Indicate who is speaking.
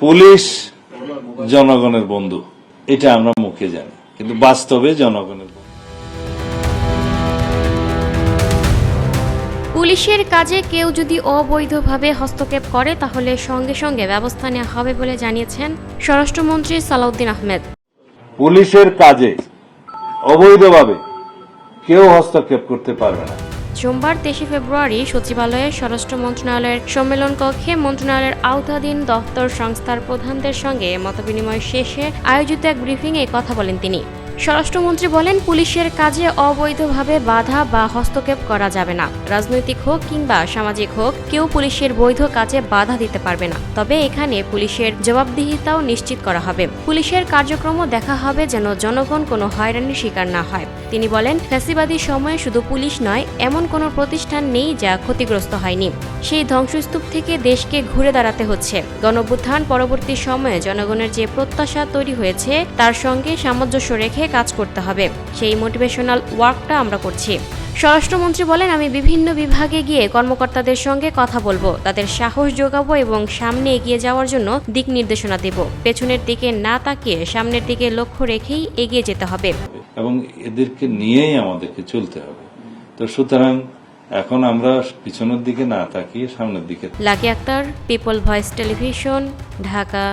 Speaker 1: Police জনগণের বন্ধু, এটা আমরা মুখে জানি, কিন্তু বাস্তবে জনগণের বন্ধু।
Speaker 2: পুলিশের কাজে কেউ যদি অবৈধভাবে হস্তক্ষেপ করে তাহলে সঙ্গে সঙ্গে ব্যবস্থা নেওয়া হবে বলে জানিয়েছেন স্বরাষ্ট্রমন্ত্রী সালাউদ্দিন আহমেদ।
Speaker 1: পুলিশের কাজে অবৈধভাবে কেউ হস্তক্ষেপ করতে পারবে না।
Speaker 2: সোমবার 23 ফেব্রুয়ারি সচিবালয়ে স্বরাষ্ট্র মন্ত্রণালয়ের সম্মেলন কক্ষে মন্ত্রণালয়ের আওতাধীন দপ্তর সংস্থার প্রধানদের সঙ্গে মতবিনিময় শেষে আয়োজিত এক ব্রিফিংয়ে কথা বলেন তিনি। স্বরাষ্ট্রমন্ত্রী বলেন, পুলিশের কাজে অবৈধভাবে বাধা বা হস্তক্ষেপ করা যাবে না। রাজনৈতিক হোক কিংবা সামাজিক হোক, কেউ পুলিশের বৈধ কাজে বাধা দিতে পারবে না। তবে এখানে পুলিশের জবাবদিহিতাও নিশ্চিত করা হবে। পুলিশের কার্যক্রমও দেখা হবে যেন জনগণ কোনো হয়রানির শিকার না হয়। তিনি বলেন, ফ্যাসিবাদী সময়ে শুধু পুলিশ নয়, এমন কোনো প্রতিষ্ঠান নেই যা ক্ষতিগ্রস্ত হয়নি। সেই ধ্বংসস্তূপ থেকে দেশকে ঘুরে দাঁড়াতে হচ্ছে। গণঅভ্যুত্থান পরবর্তী সময়ে জনগণের যে প্রত্যাশা তৈরি হয়েছে তার সঙ্গে সামঞ্জস্য রেখে কাজ করতে হবে। সেই মোটিভেশনাল ওয়ার্কটা আমরা করছি। স্বরাষ্ট্রমন্ত্রী বলেন, আমি বিভিন্ন বিভাগে গিয়ে কর্মকর্তাদের সঙ্গে কথা বলবো, তাদের সাহস যোগাবো এবং সামনে এগিয়ে যাওয়ার জন্য দিক নির্দেশনা দেব। পেছনের দিকে না তাকিয়ে সামনের দিকে লক্ষ্য রেখেই এগিয়ে যেতে হবে
Speaker 1: এবং এদেরকে নিয়েই আমাদেরকে চলতে হবে। তো সুতরাং এখন আমরা পিছনের দিকে না তাকিয়ে সামনের দিকে।
Speaker 2: Lucky Akter, people voice television, Dhaka.